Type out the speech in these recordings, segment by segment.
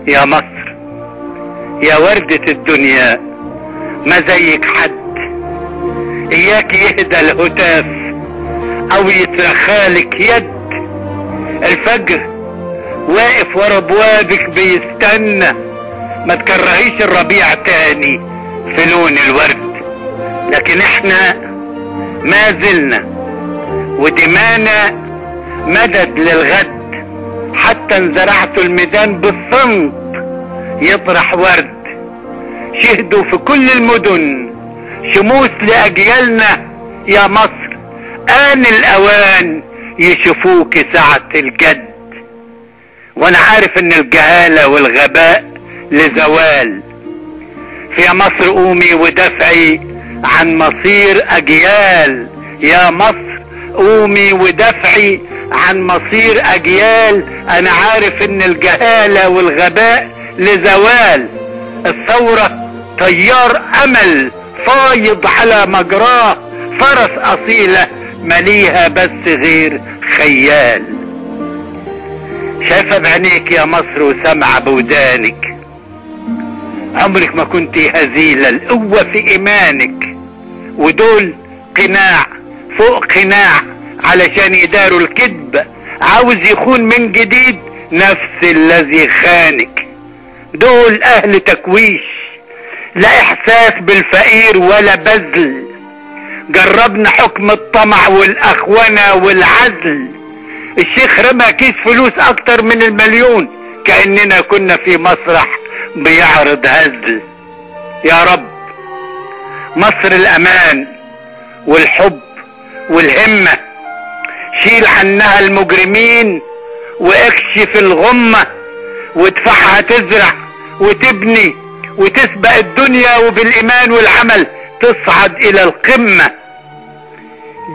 يا مصر يا وردة الدنيا ما زيك حد، اياك يهدى الهتاف او يترخالك يد. الفجر واقف ورا ابوابك بيستنى، ما تكرهيش الربيع تاني في لون الورد. لكن احنا ما زلنا ودمانا مدد للغد، حتى انزرعتوا الميدان بالصمت يطرح ورد. شهدوا في كل المدن شموس لأجيالنا يا مصر، آن الأوان يشوفوك ساعة الجد. وانا عارف ان الجهالة والغباء لزوال. في مصر قومي ودافعي عن مصير أجيال، يا مصر قومي ودافعي عن مصير أجيال. انا عارف ان الجهالة والغباء لزوال. الثورة طيار امل فايض على مجراه، فرس اصيلة مليها بس غير خيال. شايفة بعينيك يا مصر وسامعة بودانك، عمرك ما كنت هزيلة، القوة في ايمانك. ودول قناع فوق قناع علشان يداروا الكذب، عاوز يخون من جديد نفس الذي خانك. دول اهل تكويش، لا احساس بالفقير ولا بذل. جربنا حكم الطمع والاخونة والعزل. الشيخ رمى كيس فلوس اكتر من المليون كأننا كنا في مسرح بيعرض هزل. يا رب مصر الامان والحب والهمة، شيل عنها المجرمين واكشف الغمة، وادفعها تزرع وتبني وتسبق الدنيا، وبالايمان والعمل تصعد الى القمة.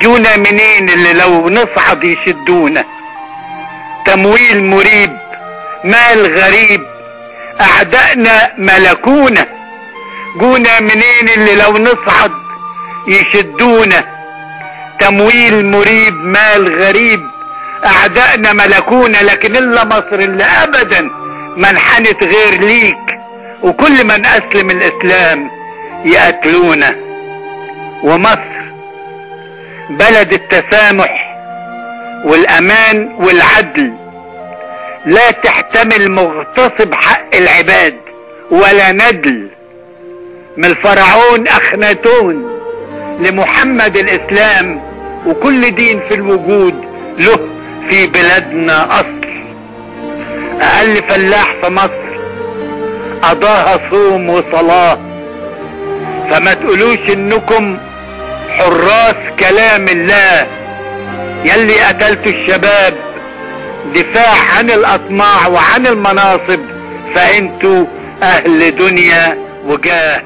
جونا منين اللي لو نصعد يشدونا؟ تمويل مريب مال غريب اعدائنا ملكونا. جونا منين اللي لو نصعد يشدونا؟ تمويل مريب مال غريب اعدائنا ملكونا. لكن الا مصر اللي ابدا ما انحنت غير ليك، وكل من اسلم الاسلام يقتلونا. ومصر بلد التسامح والامان والعدل، لا تحتمل مغتصب حق العباد ولا ندل. من الفرعون اخناتون لمحمد الاسلام، وكل دين في الوجود له في بلادنا اصل. اقل فلاح في مصر قضاها صوم وصلاة، فما تقولوش انكم حراس كلام الله. يلي قتلتوا الشباب دفاع عن الاطماع وعن المناصب، فانتوا اهل دنيا وجاه.